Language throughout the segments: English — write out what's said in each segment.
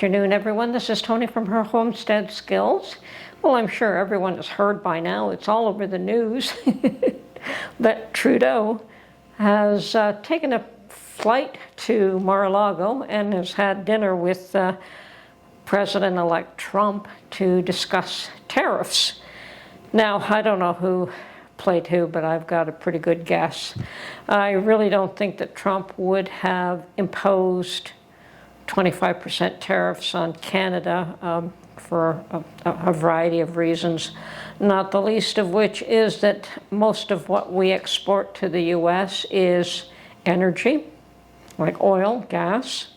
afternoon, everyone. This is Tony from her Homestead Skills. Well, I'm sure everyone has heard by now, it's all over the news, that Trudeau has taken a flight to Mar-a-Lago and has had dinner with President-elect Trump to discuss tariffs. Now, I don't know who played who, but I've got a pretty good guess. I really don't think that Trump would have imposed 25% tariffs on Canada for a variety of reasons, not the least of which is that most of what we export to the U.S. is energy, like oil, gas,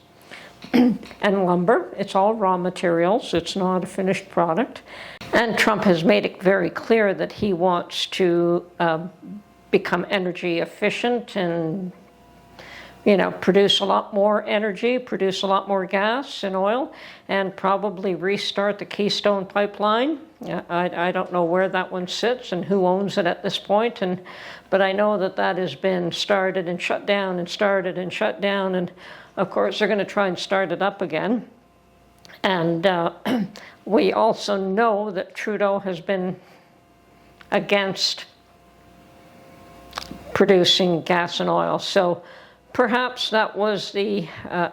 and lumber. It's all raw materials. It's not a finished product. And Trump has made it very clear that he wants to become energy efficient and, you know, produce a lot more energy, produce a lot more gas and oil, and probably restart the Keystone Pipeline. I don't know where that one sits and who owns it at this point, but I know that that has been started and shut down and started and shut down, and of course they're going to try and start it up again. And we also know that Trudeau has been against producing gas and oil. So perhaps that was the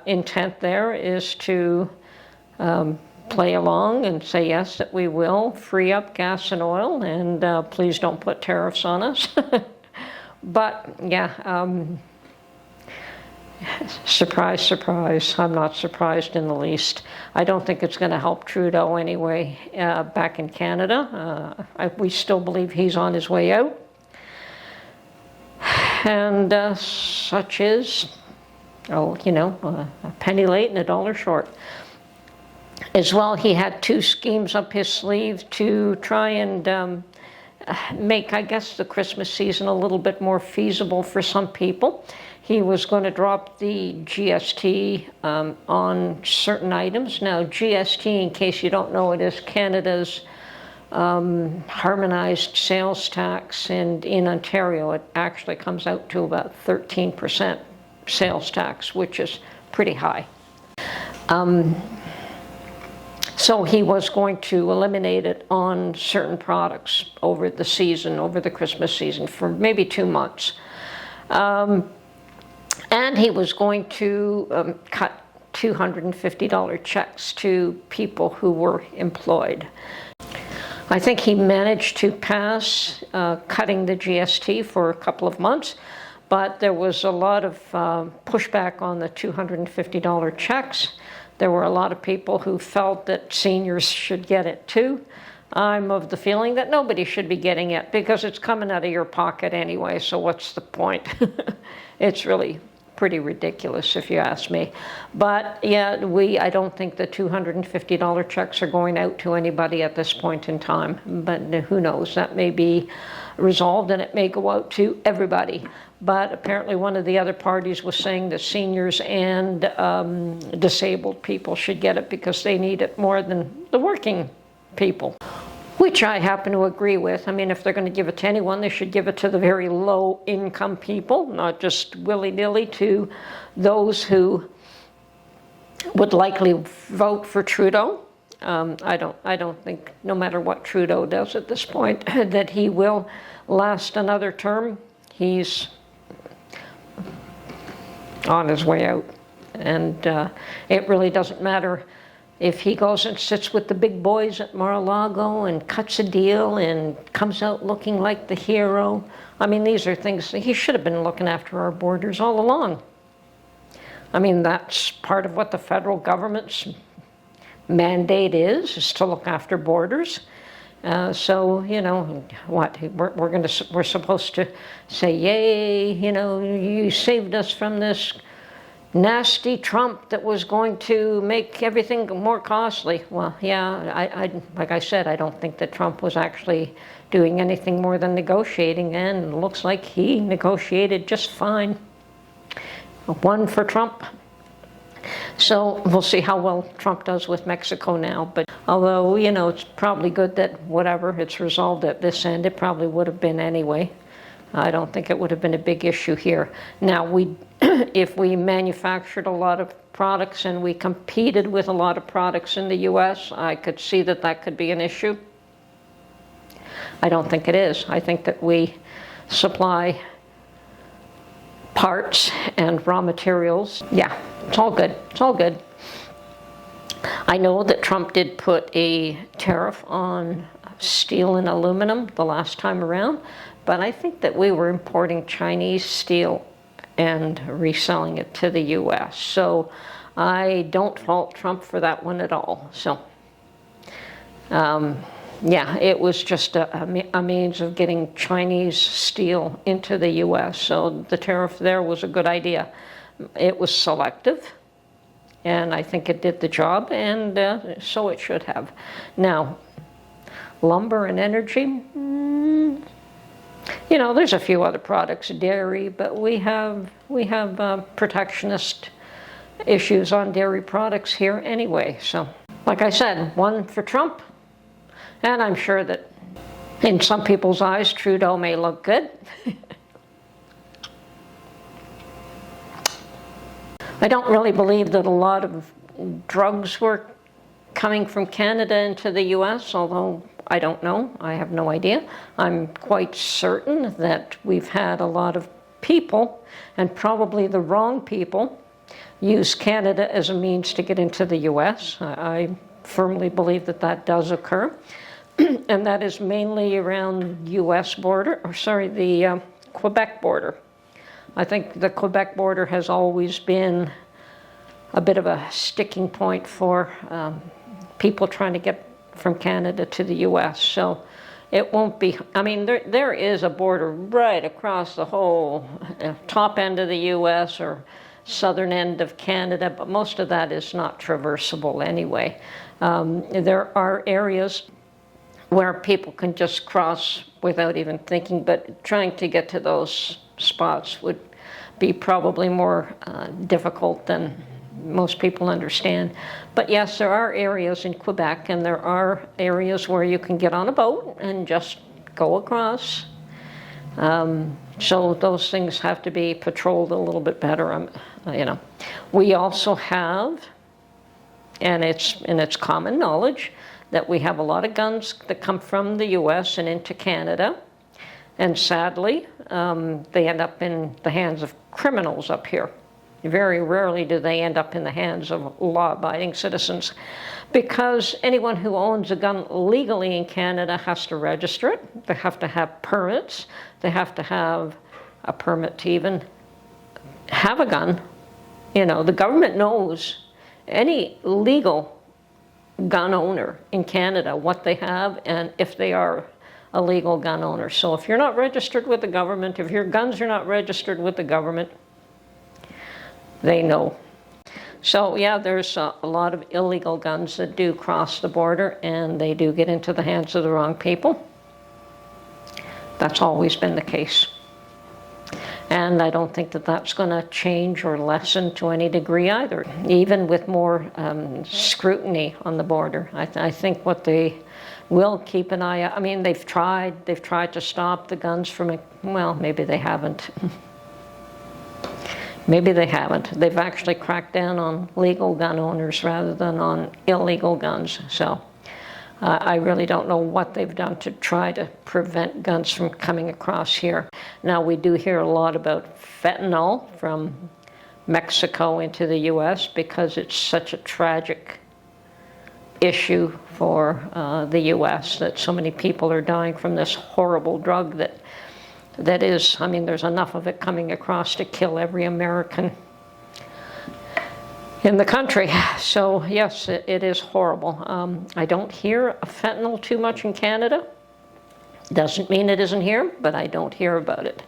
intent there, is to play along and say, yes, that we will free up gas and oil, and please don't put tariffs on us. But, yeah, surprise, surprise. I'm not surprised in the least. I don't think it's going to help Trudeau anyway back in Canada. We still believe he's on his way out. And such is, a penny late and a dollar short. As well, he had two schemes up his sleeve to try and make, I guess, the Christmas season a little bit more feasible for some people. He was going to drop the GST on certain items. Now, GST, in case you don't know, it is Canada's harmonized sales tax, and in Ontario it actually comes out to about 13% sales tax, which is pretty high. So he was going to eliminate it on certain products over the season, over the Christmas season, for maybe 2 months. And he was going to cut $250 checks to people who were employed. I think he managed to pass cutting the GST for a couple of months, but there was a lot of pushback on the $250 checks. There were a lot of people who felt that seniors should get it too. I'm of the feeling that nobody should be getting it because it's coming out of your pocket anyway, so what's the point? It's really pretty ridiculous if you ask me. But yeah, I don't think the $250 checks are going out to anybody at this point in time. But who knows, that may be resolved and it may go out to everybody. But apparently one of the other parties was saying that seniors and disabled people should get it because they need it more than the working people, which I happen to agree with. I mean, if they're going to give it to anyone, they should give it to the very low-income people, not just willy-nilly to those who would likely vote for Trudeau. I don't think, no matter what Trudeau does at this point, that he will last another term. He's on his way out, and it really doesn't matter if he goes and sits with the big boys at Mar-a-Lago and cuts a deal and comes out looking like the hero. I mean, these are things, he should have been looking after our borders all along. I mean, that's part of what the federal government's mandate is to look after borders. So, you know, what, we're supposed to say, yay, you know, you saved us from this nasty Trump that was going to make everything more costly. Well, yeah, like I said, I don't think that Trump was actually doing anything more than negotiating, and it looks like he negotiated just fine. One for Trump. So we'll see how well Trump does with Mexico now. But although, you know, it's probably good that whatever, it's resolved at this end, it probably would have been anyway. I don't think it would have been a big issue here. Now, if we manufactured a lot of products and we competed with a lot of products in the US, I could see that that could be an issue. I don't think it is. I think that we supply parts and raw materials. Yeah, it's all good. It's all good. I know that Trump did put a tariff on steel and aluminum the last time around, but I think that we were importing Chinese steel and reselling it to the US. So I don't fault Trump for that one at all. So yeah, it was just a means of getting Chinese steel into the US. So the tariff there was a good idea. It was selective, and I think it did the job, and so it should have. Now, lumber and energy, you know, there's a few other products, dairy, but we have protectionist issues on dairy products here anyway. So, like I said, one for Trump, and I'm sure that in some people's eyes, Trudeau may look good. I don't really believe that a lot of drugs were coming from Canada into the US, although I don't know. I have no idea. I'm quite certain that we've had a lot of people, and probably the wrong people, use Canada as a means to get into the US. I firmly believe that that does occur. And that is mainly around US border, or sorry, the Quebec border. I think the Quebec border has always been a bit of a sticking point for people trying to get from Canada to the US. So it won't be, I mean, there is a border right across the whole top end of the US or southern end of Canada, but most of that is not traversable anyway. There are areas where people can just cross without even thinking, but trying to get to those spots would be probably more difficult than most people understand. But yes, there are areas in Quebec, and there are areas where you can get on a boat and just go across. So those things have to be patrolled a little bit better. You know, we also have, and it's common knowledge, that we have a lot of guns that come from the US and into Canada, and sadly they end up in the hands of criminals up here. Very rarely do they end up in the hands of law-abiding citizens, because anyone who owns a gun legally in Canada has to register it. They have to have permits. They have to have a permit to even have a gun. You know, the government knows any legal gun owner in Canada, what they have, and if they are a legal gun owner. So if you're not registered with the government, if your guns are not registered with the government, they know. So yeah, there's a lot of illegal guns that do cross the border, and they do get into the hands of the wrong people. That's always been the case. And I don't think that that's going to change or lessen to any degree either, even with more scrutiny on the border. I think what they will keep an eye out. I mean, they've tried to stop the guns from, well, maybe they haven't. Maybe they haven't. They've actually cracked down on legal gun owners rather than on illegal guns. So I really don't know what they've done to try to prevent guns from coming across here. Now, we do hear a lot about fentanyl from Mexico into the US because it's such a tragic issue for the US that so many people are dying from this horrible drug that is, I mean, there's enough of it coming across to kill every American in the country. So yes, it is horrible. I don't hear of fentanyl too much in Canada. Doesn't mean it isn't here, but I don't hear about it.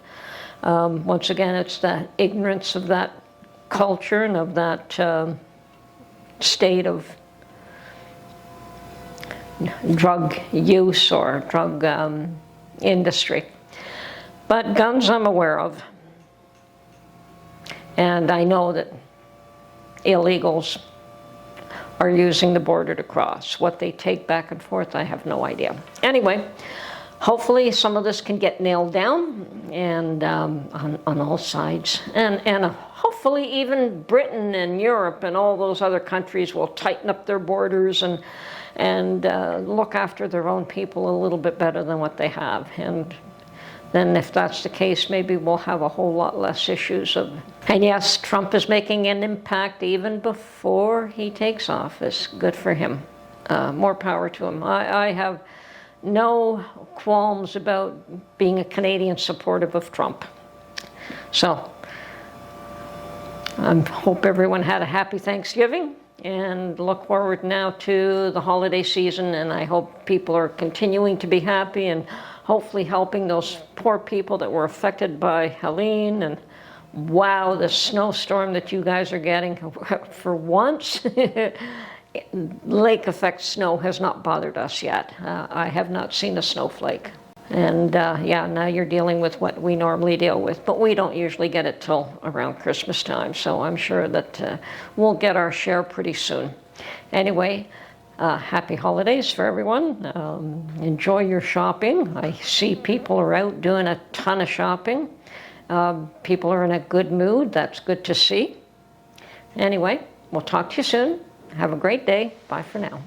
Once again, it's the ignorance of that culture and of that state of drug use or drug industry. But guns I'm aware of. And I know that illegals are using the border to cross. What they take back and forth, I have no idea. Anyway, hopefully some of this can get nailed down, and on all sides. And hopefully even Britain and Europe and all those other countries will tighten up their borders and look after their own people a little bit better than what they have. And then if that's the case, maybe we'll have a whole lot less issues of... And yes, Trump is making an impact even before he takes office. Good for him. More power to him. I have no qualms about being a Canadian supportive of Trump. So I hope everyone had a happy Thanksgiving and look forward now to the holiday season, and I hope people are continuing to be happy and hopefully helping those poor people that were affected by Helene. And wow, the snowstorm that you guys are getting, for once, lake effect snow has not bothered us yet. I have not seen a snowflake. And yeah, now you're dealing with what we normally deal with, but we don't usually get it till around Christmas time, so I'm sure that we'll get our share pretty soon. Anyway, happy holidays for everyone. Enjoy your shopping. I see people are out doing a ton of shopping. People are in a good mood. That's good to see. Anyway, we'll talk to you soon. Have a great day. Bye for now.